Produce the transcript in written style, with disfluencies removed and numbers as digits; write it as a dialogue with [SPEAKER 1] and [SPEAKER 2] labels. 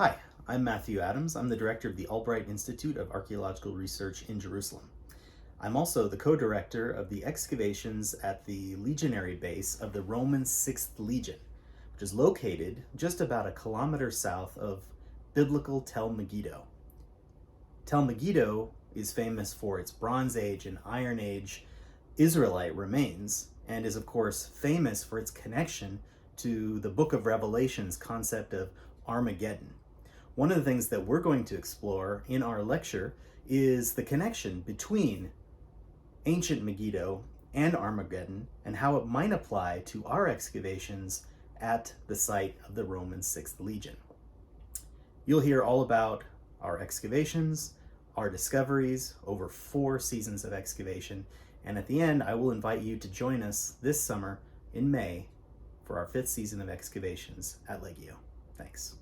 [SPEAKER 1] Hi, I'm Matthew Adams. I'm the director of the Albright Institute of Archaeological Research in Jerusalem. I'm also the co-director of the excavations at the legionary base of the Roman 6th Legion, which is located just about a kilometer south of biblical Tel Megiddo. Tel Megiddo is famous for its Bronze Age and Iron Age Israelite remains, and is of course famous for its connection to the Book of Revelation's concept of Armageddon. One of the things that we're going to explore in our lecture is the connection between ancient Megiddo and Armageddon and how it might apply to our excavations at the site of the Roman 6th Legion. You'll hear all about our excavations, our discoveries over 4 seasons of excavation, and at the end I will invite you to join us this summer in May for our 5th season of excavations at Legio. Thanks.